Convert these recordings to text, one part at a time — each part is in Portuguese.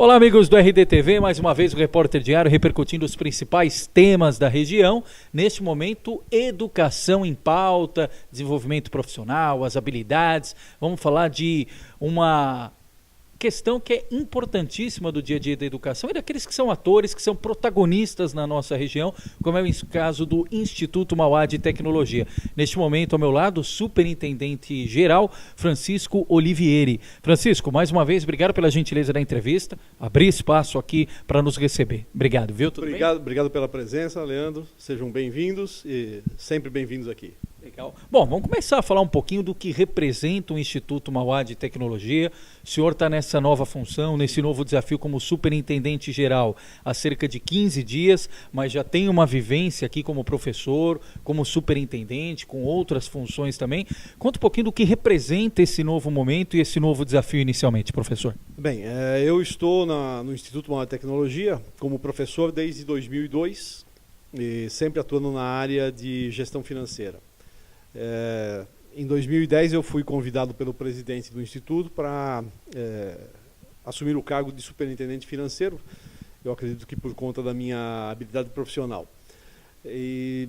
Olá, amigos do RDTV, mais uma vez o Repórter Diário repercutindo os principais temas da região. Neste momento, educação em pauta, desenvolvimento profissional, as habilidades. Vamos falar de uma questão que é importantíssima do dia a dia da educação e daqueles que são atores, que são protagonistas na nossa região, como é o caso do Instituto Mauá de Tecnologia. Neste momento, ao meu lado, o Superintendente-Geral, Francisco Olivieri. Francisco, mais uma vez, obrigado pela gentileza da entrevista, abrir espaço aqui para nos receber. Obrigado, viu? Tudo bem? Obrigado pela presença, Leandro. Sejam bem-vindos e sempre bem-vindos aqui. Legal. Bom, vamos começar a falar um pouquinho do que representa o Instituto Mauá de Tecnologia. O senhor está nessa nova função, nesse novo desafio como superintendente-geral há cerca de 15 dias, mas já tem uma vivência aqui como professor, como superintendente, com outras funções também. Conta um pouquinho do que representa esse novo momento e esse novo desafio inicialmente, professor. Bem, eu estou no Instituto Mauá de Tecnologia como professor desde 2002 e sempre atuando na área de gestão financeira. Em 2010 eu fui convidado pelo presidente do Instituto para assumir o cargo de superintendente financeiro, eu acredito que por conta da minha habilidade profissional. E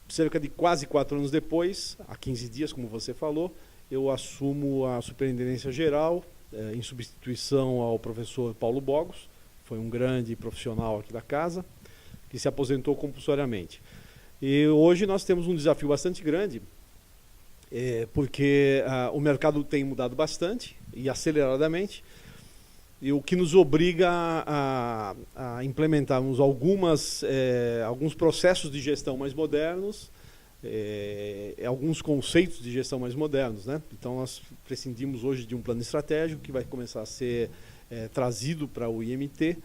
cerca de quase 4 anos depois, há 15 dias, como você falou, eu assumo a superintendência geral em substituição ao professor Paulo Bogos, foi um grande profissional aqui da casa, que se aposentou compulsoriamente. E hoje nós temos um desafio bastante grande, porque o mercado tem mudado bastante e aceleradamente, e o que nos obriga a implementarmos alguns processos de gestão mais modernos, alguns conceitos de gestão mais modernos, né? Então nós prescindimos hoje de um plano estratégico que vai começar a ser trazido para o IMT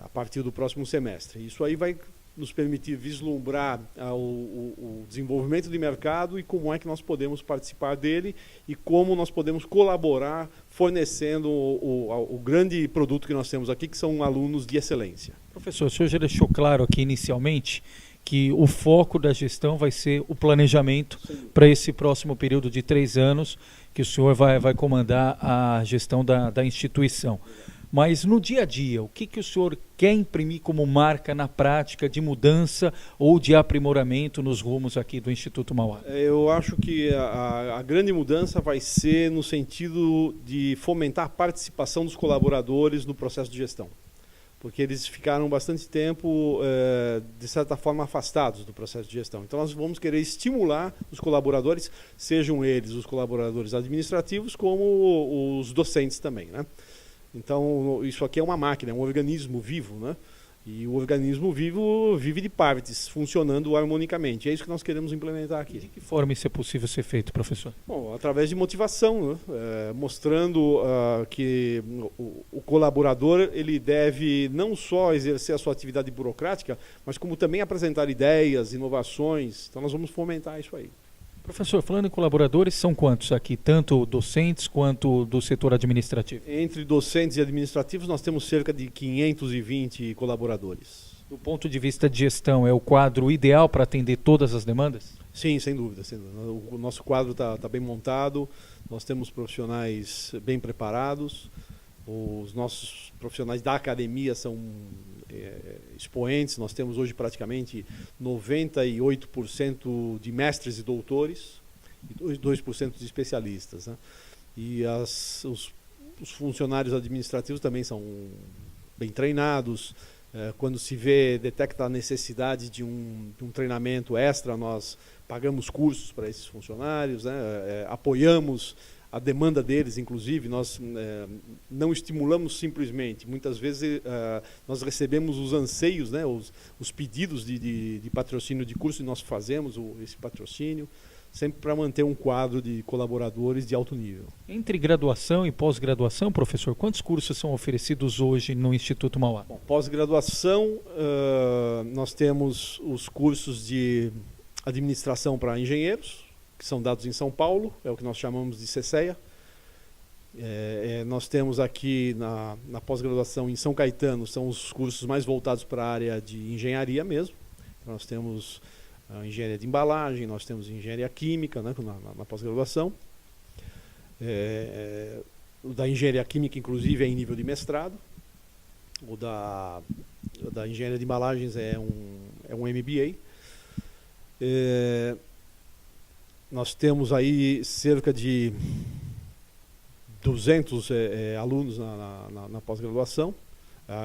a partir do próximo semestre. Isso aí vai nos permitir vislumbrar o desenvolvimento de mercado e como é que nós podemos participar dele e como nós podemos colaborar fornecendo o grande produto que nós temos aqui, que são alunos de excelência. Professor, o senhor já deixou claro aqui inicialmente que o foco da gestão vai ser o planejamento para esse próximo período de 3 anos que o senhor vai comandar a gestão da instituição. Mas no dia a dia, o que o senhor quer imprimir como marca na prática de mudança ou de aprimoramento nos rumos aqui do Instituto Mauá? Eu acho que a grande mudança vai ser no sentido de fomentar a participação dos colaboradores no processo de gestão. Porque eles ficaram bastante tempo, de certa forma, afastados do processo de gestão. Então nós vamos querer estimular os colaboradores, sejam eles os colaboradores administrativos como os docentes também, né? Então, isso aqui é uma máquina, é um organismo vivo, né? E o organismo vivo vive de partes, funcionando harmonicamente. É isso que nós queremos implementar aqui. De que forma isso é possível ser feito, professor? Bom, através de motivação, né? Mostrando que o colaborador ele deve não só exercer a sua atividade burocrática, mas como também apresentar ideias, inovações. Então, nós vamos fomentar isso aí. Professor, falando em colaboradores, são quantos aqui, tanto docentes quanto do setor administrativo? Entre docentes e administrativos, nós temos cerca de 520 colaboradores. Do ponto de vista de gestão, é o quadro ideal para atender todas as demandas? Sim, sem dúvida. Sem dúvida. O nosso quadro está bem montado, nós temos profissionais bem preparados, os nossos profissionais da academia são expoentes, nós temos hoje praticamente 98% de mestres e doutores e 2% de especialistas, né? E os funcionários administrativos também são bem treinados. Quando se detecta a necessidade de um treinamento extra, nós pagamos cursos para esses funcionários, né? Apoiamos a demanda deles, inclusive, nós não estimulamos simplesmente. Muitas vezes nós recebemos os anseios, né, os pedidos de patrocínio de curso e nós fazemos esse patrocínio, sempre para manter um quadro de colaboradores de alto nível. Entre graduação e pós-graduação, professor, quantos cursos são oferecidos hoje no Instituto Mauá? Pós-graduação, nós temos os cursos de administração para engenheiros, que são dados em São Paulo, é o que nós chamamos de CCEA. Nós temos aqui na pós-graduação em São Caetano, são os cursos mais voltados para a área de engenharia mesmo. Nós temos a engenharia de embalagem, nós temos engenharia química, né, na pós-graduação. Da engenharia química, inclusive, é em nível de mestrado. O da engenharia de embalagens é um MBA. Nós temos aí cerca de 200 alunos na pós-graduação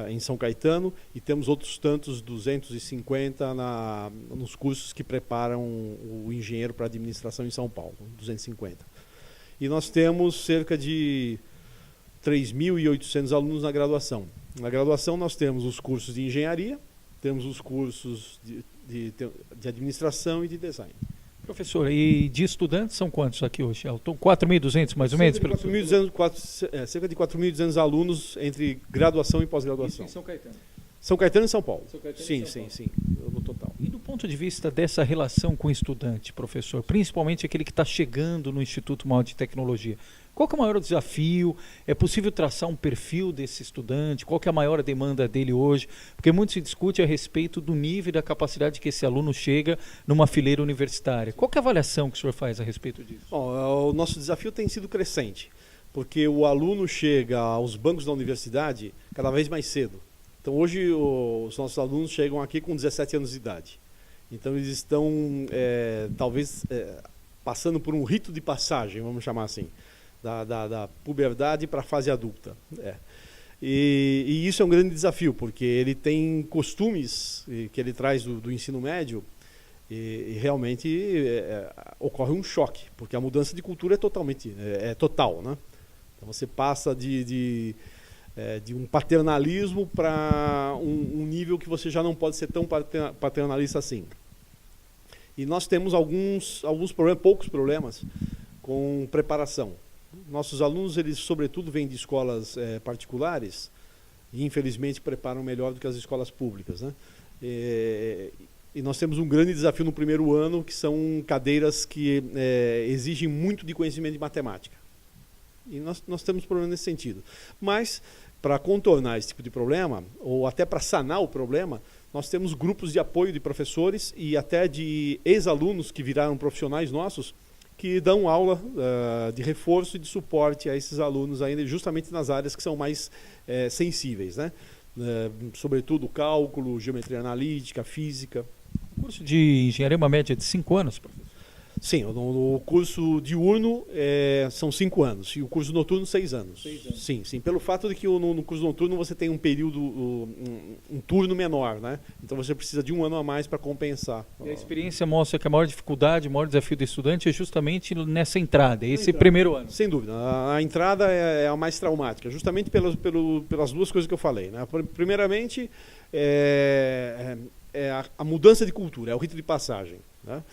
em São Caetano, e temos outros tantos, 250 nos cursos que preparam o engenheiro para administração em São Paulo, 250. E nós temos cerca de 3.800 alunos na graduação. Na graduação nós temos os cursos de engenharia, temos os cursos de administração e de design. Professor, e de estudantes são quantos aqui hoje? Estão 4.200 mais ou menos? Cerca de 4.200 alunos entre graduação e pós-graduação. Isso em São Caetano? São Caetano e São Paulo. Sim, No total. E do ponto de vista dessa relação com o estudante, professor, principalmente aquele que está chegando no Instituto Maior de Tecnologia, qual que é o maior desafio? É possível traçar um perfil desse estudante? Qual que é a maior demanda dele hoje? Porque muito se discute a respeito do nível e da capacidade que esse aluno chega numa fileira universitária. Qual que é a avaliação que o senhor faz a respeito disso? Bom, o nosso desafio tem sido crescente, porque o aluno chega aos bancos da universidade cada vez mais cedo. Então hoje os nossos alunos chegam aqui com 17 anos de idade. Então eles estão talvez passando por um rito de passagem, vamos chamar assim, da puberdade para a fase adulta. E isso é um grande desafio, porque ele tem costumes que ele traz do ensino médio e realmente ocorre um choque, porque a mudança de cultura é total, né? Então você passa de um paternalismo para um nível que você já não pode ser tão paternalista assim. E nós temos alguns problemas, poucos problemas com preparação. Nossos alunos, eles sobretudo vêm de escolas particulares e infelizmente preparam melhor do que as escolas públicas, né? E nós temos um grande desafio no primeiro ano, que são cadeiras que exigem muito de conhecimento de matemática. E nós temos problemas nesse sentido. Mas, para contornar esse tipo de problema, ou até para sanar o problema, nós temos grupos de apoio de professores e até de ex-alunos que viraram profissionais nossos, que dão aula de reforço e de suporte a esses alunos ainda, justamente nas áreas que são mais sensíveis, né? Sobretudo cálculo, geometria analítica, física. O curso de engenharia é uma média de 5 anos, professor? Sim, no curso diurno são 5 anos e o curso noturno 6 anos. 6 anos. Sim, pelo fato de que no curso noturno você tem um período, um turno menor, né? Então você precisa de 1 ano a mais para compensar. E a experiência mostra que a maior dificuldade, o maior desafio do estudante é justamente nessa entrada, esse primeiro ano. Sem dúvida, a entrada é a mais traumática, justamente pelas duas coisas que eu falei, né? Primeiramente, a mudança de cultura, é o rito de passagem, né?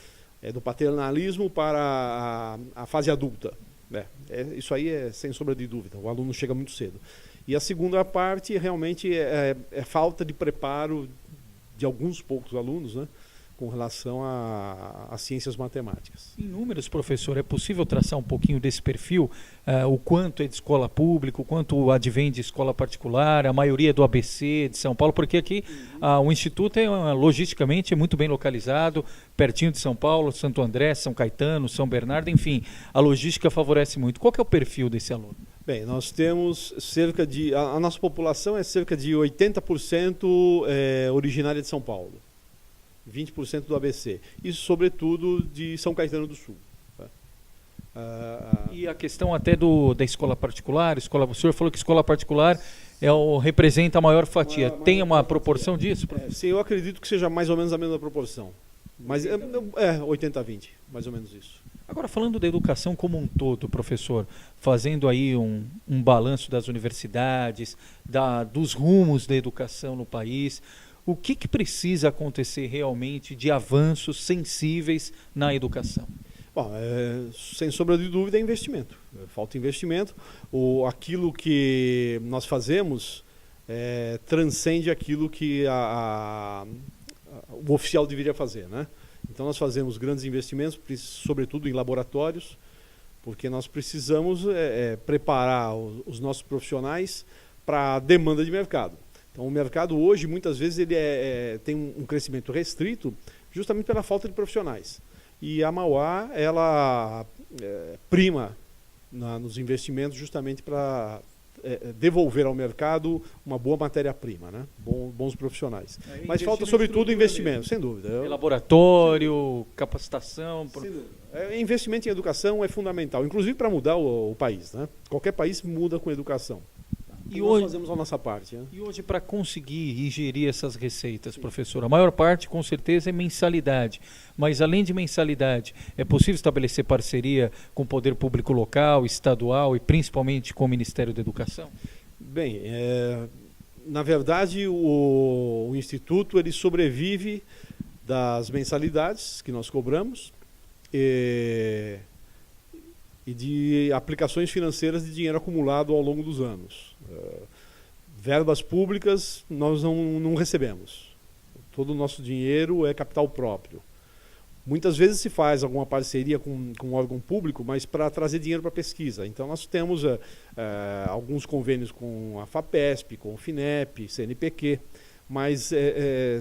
Do paternalismo para a fase adulta. Isso aí é sem sombra de dúvida, o aluno chega muito cedo. E a segunda parte realmente é falta de preparo de alguns poucos alunos, né, com relação às ciências matemáticas. Em números, professor, é possível traçar um pouquinho desse perfil? O quanto é de escola pública, o quanto advém de escola particular, a maioria do ABC de São Paulo, porque aqui o Instituto logisticamente é muito bem localizado, pertinho de São Paulo, Santo André, São Caetano, São Bernardo, enfim, a logística favorece muito. Qual que é o perfil desse aluno? Bem, nós temos a nossa população é cerca de 80% originária de São Paulo. 20% do ABC. Isso, sobretudo, de São Caetano do Sul. E a questão até da escola particular, o senhor falou que escola particular representa a maior fatia. Tem uma proporção disso? Sim, eu acredito que seja mais ou menos a mesma proporção. Mas 80-20, mais ou menos isso. Agora, falando da educação como um todo, professor, fazendo aí um balanço das universidades, dos rumos da educação no país, o que precisa acontecer realmente de avanços sensíveis na educação? Bom, sem sombra de dúvida é investimento. Falta investimento. Aquilo que nós fazemos transcende aquilo que o oficial deveria fazer, né? Então nós fazemos grandes investimentos, sobretudo em laboratórios, porque nós precisamos preparar os nossos profissionais para a demanda de mercado. Então, o mercado hoje, muitas vezes, ele tem um crescimento restrito justamente pela falta de profissionais. E a Mauá, ela prima nos investimentos justamente para devolver ao mercado uma boa matéria-prima, né? Bons profissionais. Mas falta, Investimento sobretudo, em investimento, sem dúvida. Laboratório, capacitação. Sem dúvida. Investimento em educação é fundamental, inclusive para mudar o país, né? Qualquer país muda com educação. E nós fazemos a nossa parte. Né? E hoje, para conseguir gerir essas receitas, professor, a maior parte, com certeza, é mensalidade. Mas, além de mensalidade, é possível estabelecer parceria com o poder público local, estadual e, principalmente, com o Ministério da Educação? Bem, na verdade, o Instituto ele sobrevive das mensalidades que nós cobramos e de aplicações financeiras de dinheiro acumulado ao longo dos anos. Verbas públicas nós não recebemos. Todo o nosso dinheiro é capital próprio. Muitas vezes se faz alguma parceria com um órgão público, mas para trazer dinheiro para pesquisa. Então nós temos alguns convênios com a FAPESP, com o FINEP, CNPq, mas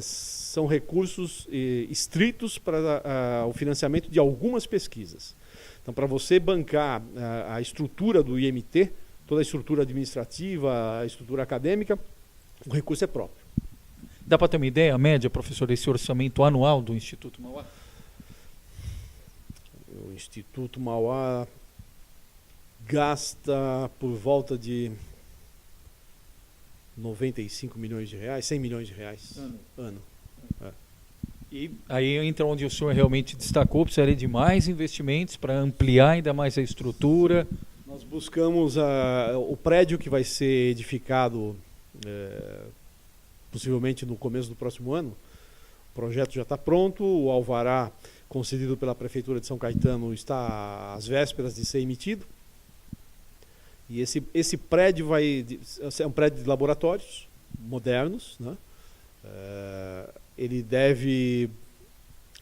são recursos estritos para o financiamento de algumas pesquisas. Então, para você bancar a estrutura do IMT, toda a estrutura administrativa, a estrutura acadêmica, o recurso é próprio. Dá para ter uma ideia, a média, professor, desse orçamento anual do Instituto Mauá? O Instituto Mauá gasta por volta de 95 milhões de reais, 100 milhões de reais ano. E aí entra onde o senhor realmente destacou, precisaria de mais investimentos para ampliar ainda mais a estrutura. Nós buscamos o prédio que vai ser edificado possivelmente no começo do próximo ano. O projeto já está pronto, o alvará concedido pela Prefeitura de São Caetano está às vésperas de ser emitido. E esse prédio é um prédio de laboratórios modernos, né? Ele deve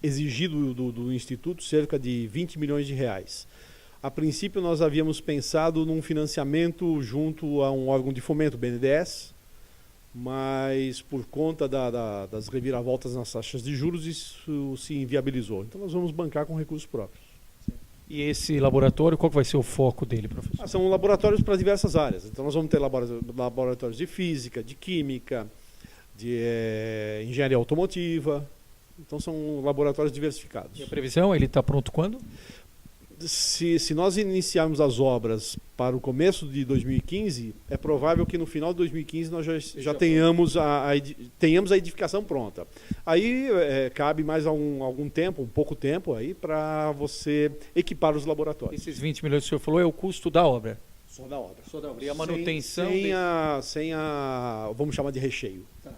exigir do Instituto cerca de 20 milhões de reais. A princípio, nós havíamos pensado num financiamento junto a um órgão de fomento, BNDES, mas por conta das reviravoltas nas taxas de juros, isso se inviabilizou. Então, nós vamos bancar com recursos próprios. E esse laboratório, qual que vai ser o foco dele, professor? São laboratórios para diversas áreas. Então, nós vamos ter laboratórios de física, de química, de engenharia automotiva. Então são laboratórios diversificados. E a previsão, ele está pronto quando? Se nós iniciarmos as obras para o começo de 2015, é provável que no final de 2015 nós já tenhamos a edificação pronta. Aí cabe mais algum tempo, um pouco tempo aí, para você equipar os laboratórios. Esses 20 milhões que o senhor falou é o custo da obra? Só da obra. Só da obra. E a manutenção? Sem a vamos chamar de recheio. Tá.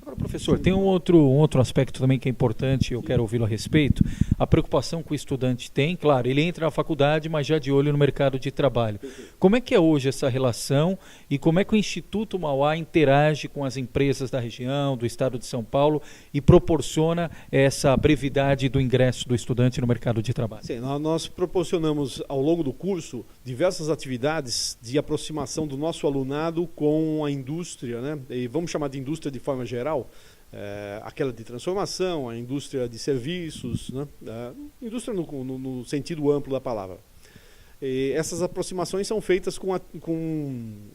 Agora, professor, tem um outro aspecto também que é importante, eu quero ouvi-lo a respeito. A preocupação que o estudante tem, claro, ele entra na faculdade, mas já de olho no mercado de trabalho. Como é que é hoje essa relação e como é que o Instituto Mauá interage com as empresas da região, do estado de São Paulo e proporciona essa brevidade do ingresso do estudante no mercado de trabalho? Sim, nós proporcionamos ao longo do curso diversas atividades de aproximação do nosso alunado com a indústria, né? E vamos chamar de indústria de forma geral, aquela de transformação, a indústria de serviços, né? Indústria no sentido amplo da palavra. E essas aproximações são feitas com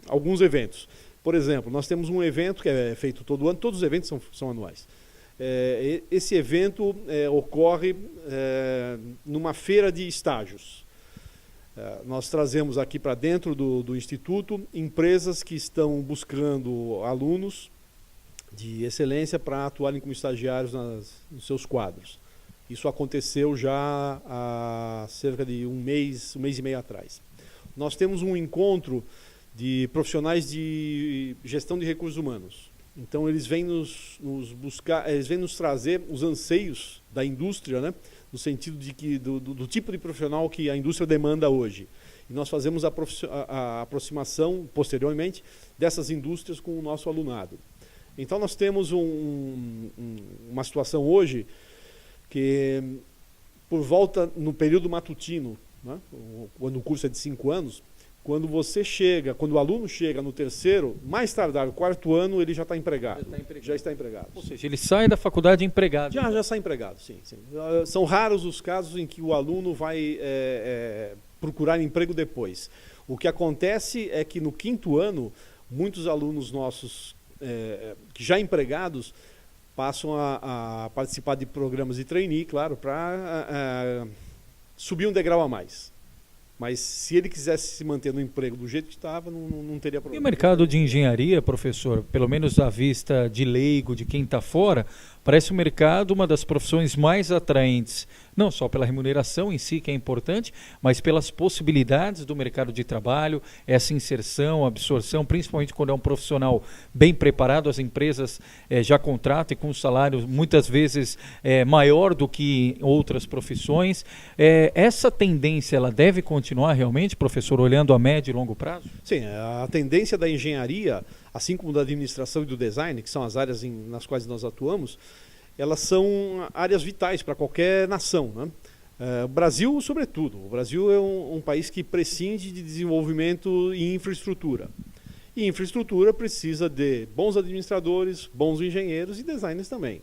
alguns eventos. Por exemplo, nós temos um evento que é feito todo ano, todos os eventos são anuais. Esse evento ocorre numa feira de estágios. Nós trazemos aqui para dentro do Instituto empresas que estão buscando alunos de excelência para atuarem como estagiários nos seus quadros. Isso aconteceu já há cerca de um mês e meio atrás. Nós temos um encontro de profissionais de gestão de recursos humanos. Então eles vêm nos buscar, eles vêm nos trazer os anseios da indústria, né? No sentido de que do tipo de profissional que a indústria demanda hoje. E nós fazemos a aproximação posteriormente dessas indústrias com o nosso alunado. Então nós temos uma situação hoje que, por volta no período matutino, né, quando o curso é de 5 anos, quando o aluno chega no terceiro, mais tardar, o 4º ano, ele já está empregado. Já está empregado. Ou seja, ele sai da faculdade empregado. Já está empregado, sim. São raros os casos em que o aluno vai procurar emprego depois. O que acontece é que no 5º ano, muitos alunos nossos, que já empregados, passam a participar de programas de trainee, claro, para subir um degrau a mais. Mas se ele quisesse se manter no emprego do jeito que estava, não teria problema. E o mercado de engenharia, professor, pelo menos à vista de leigo, de quem está fora, parece um mercado uma das profissões mais atraentes, não só pela remuneração em si, que é importante, mas pelas possibilidades do mercado de trabalho, essa inserção, absorção, principalmente quando é um profissional bem preparado, as empresas já contratam e com um salário muitas vezes maior do que outras profissões. Essa tendência, ela deve continuar realmente, professor, olhando a médio e longo prazo? Sim, a tendência da engenharia, assim como da administração e do design, que são as áreas nas quais nós atuamos, elas são áreas vitais para qualquer nação, né? O Brasil, sobretudo. O Brasil é um país que prescinde de desenvolvimento em infraestrutura. E infraestrutura precisa de bons administradores, bons engenheiros e designers também.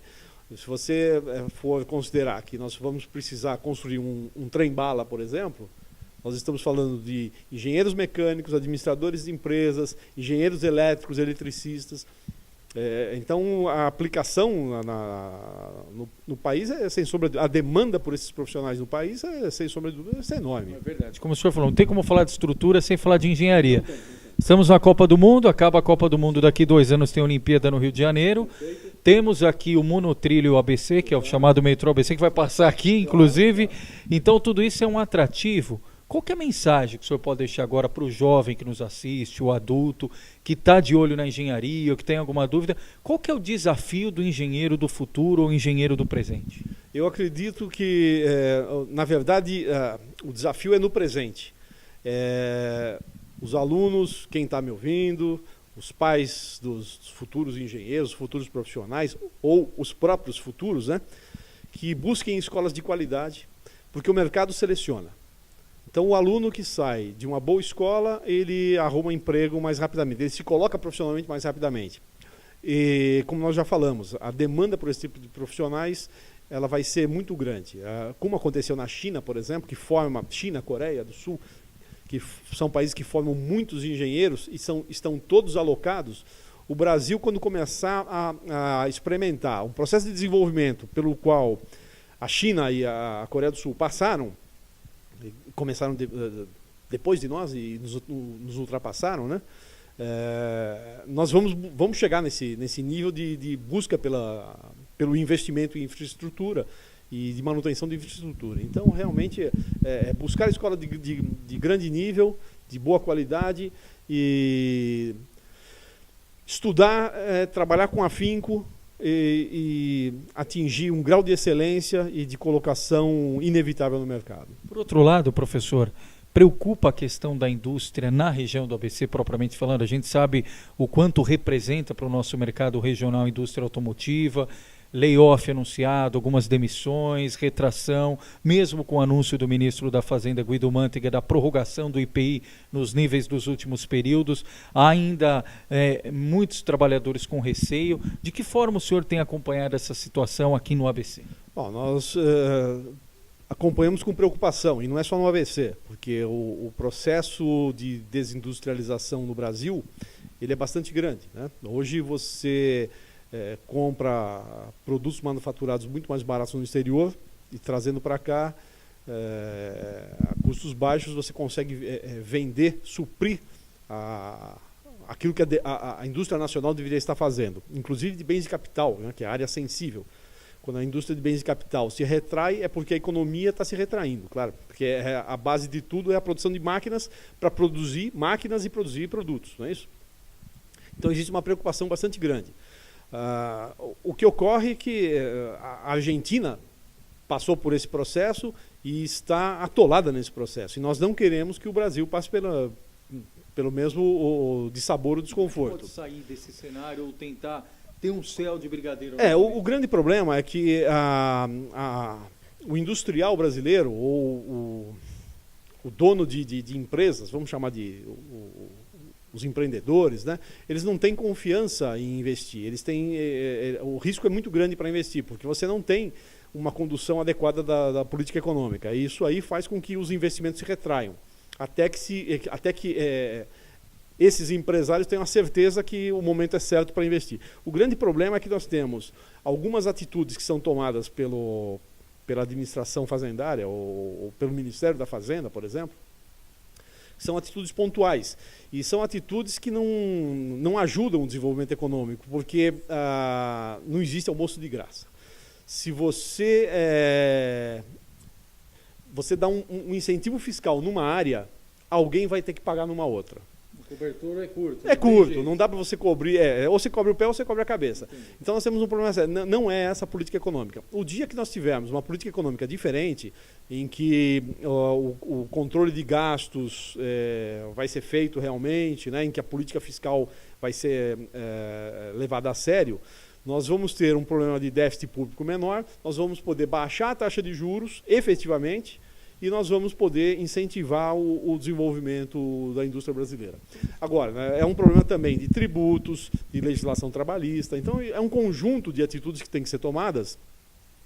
Se você for considerar que nós vamos precisar construir um trem-bala, por exemplo, nós estamos falando de engenheiros mecânicos, administradores de empresas, engenheiros elétricos, eletricistas. Então, a aplicação no país sem sombra de dúvida, a demanda por esses profissionais no país sem sombra de dúvida, é enorme. É verdade. Como o senhor falou, não tem como falar de estrutura sem falar de engenharia. Estamos na Copa do Mundo, acaba a Copa do Mundo daqui 2 anos, tem a Olimpíada no Rio de Janeiro. Temos aqui o monotrilho ABC, que é o chamado metrô ABC, que vai passar aqui, inclusive. Então, tudo isso é um atrativo. Qual que é a mensagem que o senhor pode deixar agora para o jovem que nos assiste, o adulto, que está de olho na engenharia, ou que tem alguma dúvida? Qual que é o desafio do engenheiro do futuro ou engenheiro do presente? Eu acredito que, na verdade, o desafio é no presente. Os alunos, quem está me ouvindo, os pais dos futuros engenheiros, futuros profissionais, ou os próprios futuros, né, que busquem escolas de qualidade, porque o mercado seleciona. Então, o aluno que sai de uma boa escola, ele arruma emprego mais rapidamente, ele se coloca profissionalmente mais rapidamente. E, como nós já falamos, a demanda por esse tipo de profissionais, ela vai ser muito grande. Como aconteceu na China, por exemplo, que forma China, Coreia do Sul, que são países que formam muitos engenheiros e estão todos alocados. O Brasil, quando começar a experimentar um processo de desenvolvimento pelo qual a China e a Coreia do Sul começaram depois de nós e nos ultrapassaram, né? Nós vamos chegar nesse nível de busca pelo investimento em infraestrutura e de manutenção de infraestrutura. Então, realmente, buscar escola de grande nível, de boa qualidade, e estudar, trabalhar com afinco e atingir um grau de excelência e de colocação inevitável no mercado. Por outro lado, professor, preocupa a questão da indústria na região do ABC, propriamente falando? A gente sabe o quanto representa para o nosso mercado regional a indústria automotiva, layoff anunciado, algumas demissões, retração, mesmo com o anúncio do ministro da Fazenda, Guido Mantega, da prorrogação do IPI nos níveis dos últimos períodos, há ainda muitos trabalhadores com receio. De que forma o senhor tem acompanhado essa situação aqui no ABC? Bom, nós acompanhamos com preocupação, e não é só no ABC, porque o processo de desindustrialização no Brasil, ele é bastante grande, né? Hoje você compra produtos manufaturados muito mais baratos no exterior e trazendo para cá, a custos baixos, você consegue vender, suprir aquilo que a indústria nacional deveria estar fazendo, inclusive de bens de capital, né, que é a área sensível. Quando a indústria de bens de capital se retrai, é porque a economia está se retraindo, claro, porque a base de tudo é a produção de máquinas para produzir máquinas e produzir produtos, não é isso? Então existe uma preocupação bastante grande. O que ocorre é que a Argentina passou por esse processo e está atolada nesse processo. E nós não queremos que o Brasil passe pelo mesmo dissabor ou desconforto. Pode sair desse cenário ou tentar ter um céu de brigadeiro? O grande problema é que o industrial brasileiro, ou o dono de empresas, vamos chamar de os empreendedores, né, eles não têm confiança em investir. Eles têm, o risco é muito grande para investir, porque você não tem uma condução adequada da política econômica. E isso aí faz com que os investimentos se retraiam. até que esses empresários tenham a certeza que o momento é certo para investir. O grande problema é que nós temos algumas atitudes que são tomadas pela administração fazendária ou pelo Ministério da Fazenda, por exemplo, são atitudes pontuais e são atitudes que não ajudam o desenvolvimento econômico, porque não existe almoço de graça. Se você dá um incentivo fiscal numa área, alguém vai ter que pagar numa outra. O cobertor é curto. É curto, não dá para você cobrir, ou você cobre o pé ou você cobre a cabeça. Entendi. Então nós temos um problema sério, não é essa a política econômica. O dia que nós tivermos uma política econômica diferente, em que o controle de gastos vai ser feito realmente, né, em que a política fiscal vai ser levada a sério, nós vamos ter um problema de déficit público menor, nós vamos poder baixar a taxa de juros efetivamente, e nós vamos poder incentivar o desenvolvimento da indústria brasileira. Agora, né, é um problema também de tributos, de legislação trabalhista, então é um conjunto de atitudes que tem que ser tomadas.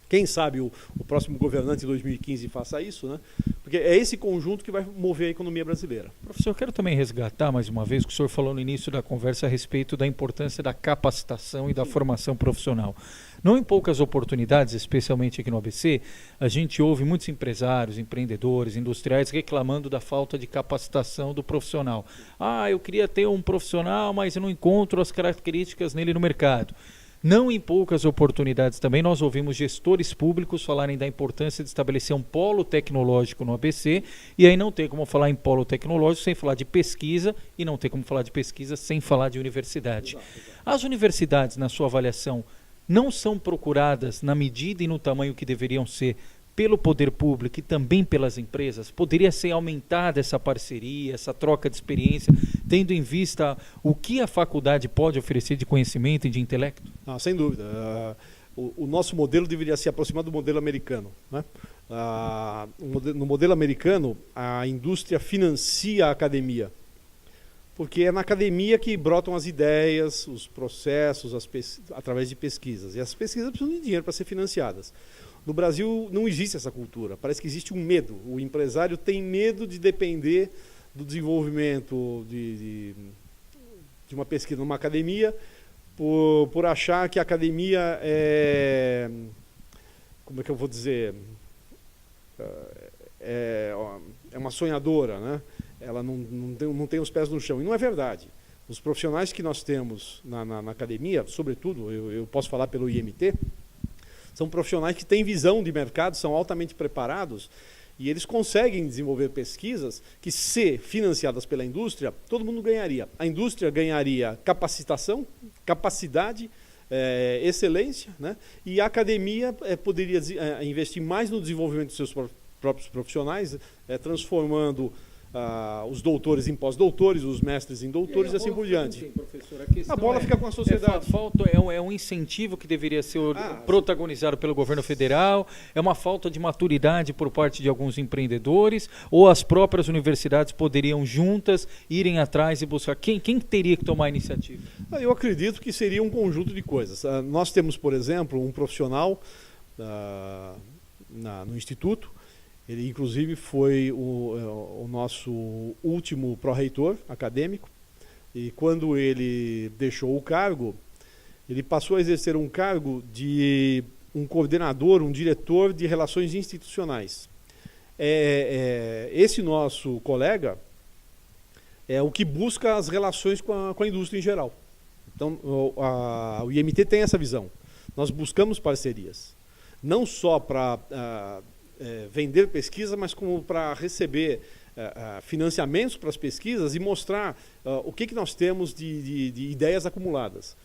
Quem sabe o próximo governante de 2015 faça isso, né? Porque é esse conjunto que vai mover a economia brasileira. Professor, eu quero também resgatar mais uma vez o que o senhor falou no início da conversa a respeito da importância da capacitação e da formação profissional. Não em poucas oportunidades, especialmente aqui no ABC, a gente ouve muitos empresários, empreendedores, industriais reclamando da falta de capacitação do profissional. Eu queria ter um profissional, mas eu não encontro as características nele no mercado. Não em poucas oportunidades também nós ouvimos gestores públicos falarem da importância de estabelecer um polo tecnológico no ABC, e aí não tem como falar em polo tecnológico sem falar de pesquisa, e não tem como falar de pesquisa sem falar de universidade. As universidades, na sua avaliação, não são procuradas na medida e no tamanho que deveriam ser pelo poder público e também pelas empresas? Poderia ser aumentada essa parceria, essa troca de experiência, tendo em vista o que a faculdade pode oferecer de conhecimento e de intelecto? Sem dúvida. O nosso modelo deveria se aproximar do modelo americano, né? No modelo americano, a indústria financia a academia, porque é na academia que brotam as ideias, os processos, através de pesquisas. E as pesquisas precisam de dinheiro para ser financiadas. No Brasil não existe essa cultura, parece que existe um medo. O empresário tem medo de depender do desenvolvimento de uma pesquisa numa academia, por achar que a academia é, como é que eu vou dizer, é uma sonhadora, né? Ela não tem os pés no chão. E não é verdade. Os profissionais que nós temos na academia, sobretudo, eu posso falar pelo IMT, são profissionais que têm visão de mercado, são altamente preparados e eles conseguem desenvolver pesquisas que, se financiadas pela indústria, todo mundo ganharia. A indústria ganharia capacitação, capacidade, excelência, né? E a academia poderia investir mais no desenvolvimento dos seus próprios profissionais, transformando os doutores em pós-doutores, os mestres em doutores e assim por diante. A bola fica com a sociedade. É um incentivo que deveria ser protagonizado pelo governo federal, é uma falta de maturidade por parte de alguns empreendedores, ou as próprias universidades poderiam juntas irem atrás e buscar? Quem teria que tomar a iniciativa? Eu acredito que seria um conjunto de coisas. Nós temos, por exemplo, um profissional no Instituto. Ele, inclusive, foi o nosso último pró-reitor acadêmico, e quando ele deixou o cargo, ele passou a exercer um cargo de um coordenador, um diretor de relações institucionais. Esse nosso colega é o que busca as relações com a indústria em geral. Então, o IMT tem essa visão. Nós buscamos parcerias, não só para vender pesquisa, mas como para receber financiamentos para as pesquisas e mostrar o que nós temos de ideias acumuladas.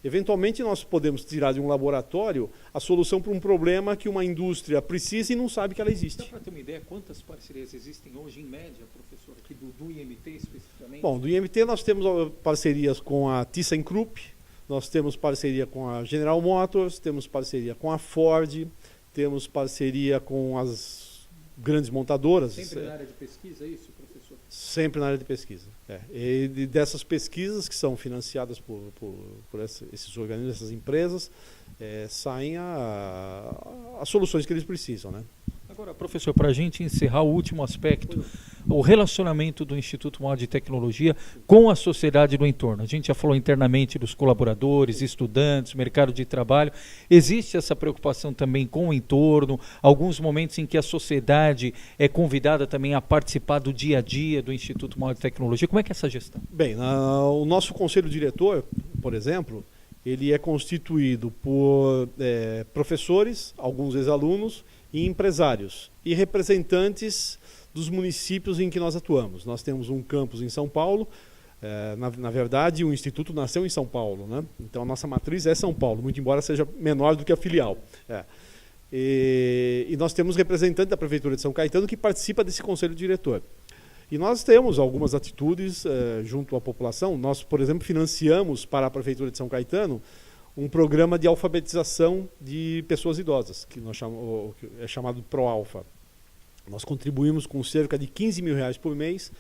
Eventualmente nós podemos tirar de um laboratório a solução para um problema que uma indústria precisa e não sabe que ela existe. Dá para ter uma ideia quantas parcerias existem hoje em média, professor, aqui do IMT especificamente? Bom, do IMT nós temos parcerias com a ThyssenKrupp, nós temos parceria com a General Motors, temos parceria com a Ford, temos parceria com as grandes montadoras. Sempre na área de pesquisa, é isso, professor? Sempre na área de pesquisa. E dessas pesquisas que são financiadas por esses organismos, essas empresas, saem as soluções que eles precisam, né? Agora, professor, para a gente encerrar o último aspecto, o relacionamento do Instituto Mauá de Tecnologia com a sociedade do entorno. A gente já falou internamente dos colaboradores, estudantes, mercado de trabalho. Existe essa preocupação também com o entorno, alguns momentos em que a sociedade é convidada também a participar do dia a dia do Instituto Mauá de Tecnologia. Como é que é essa gestão? Bem, o nosso conselho diretor, por exemplo, ele é constituído por professores, alguns ex-alunos e empresários e representantes dos municípios em que nós atuamos. Nós temos um campus em São Paulo, na verdade o Instituto nasceu em São Paulo, né? Então a nossa matriz é São Paulo, muito embora seja menor do que a filial. E nós temos representante da Prefeitura de São Caetano que participa desse conselho diretor. E nós temos algumas atitudes junto à população. Nós, por exemplo, financiamos para a Prefeitura de São Caetano um programa de alfabetização de pessoas idosas, que é chamado ProAlfa. Nós contribuímos com cerca de R$15 mil por mês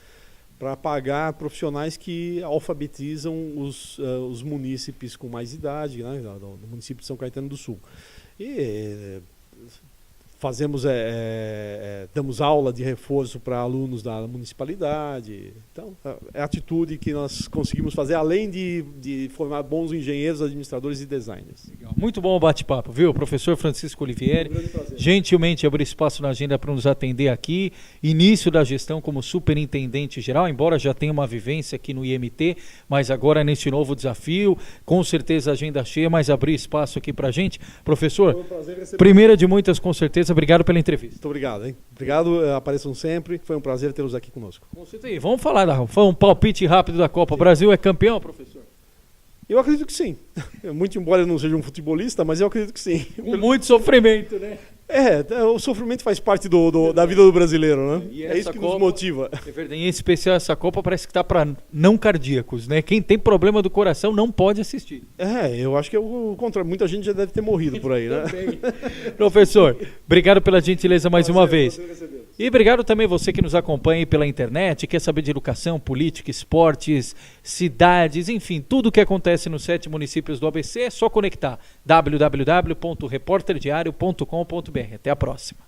para pagar profissionais que alfabetizam os munícipes com mais idade, né, do município de São Caetano do Sul. E fazemos, damos aula de reforço para alunos da municipalidade. Então, é a atitude que nós conseguimos fazer, além de formar bons engenheiros, administradores e designers. Legal. Muito bom o bate-papo, viu? Professor Francisco Olivieri, gentilmente abriu espaço na agenda para nos atender aqui. Início da gestão como superintendente geral, embora já tenha uma vivência aqui no IMT, mas agora neste novo desafio, com certeza agenda cheia, mas abrir espaço aqui para a gente. Professor, primeira de muitas, com certeza. Obrigado pela entrevista. Muito obrigado, hein? Obrigado, apareçam sempre. Foi um prazer tê-los aqui conosco. Com certeza. Vamos falar, foi um palpite rápido da Copa. O Brasil é campeão, professor? Eu acredito que sim. Muito embora eu não seja um futebolista, mas eu acredito que sim. Com muito sofrimento, né? O sofrimento faz parte da vida do brasileiro, né? E é isso que Copa, nos motiva. É verdade. Em especial essa Copa parece que está para não cardíacos, né? Quem tem problema do coração não pode assistir. Eu acho que é o contrário. Muita gente já deve ter morrido por aí, né? Professor, obrigado pela gentileza mais uma vez. E obrigado também você que nos acompanha pela internet, quer saber de educação, política, esportes, cidades, enfim, tudo o que acontece nos 7 municípios do ABC é só conectar www.reporterdiario.com.br. Até a próxima.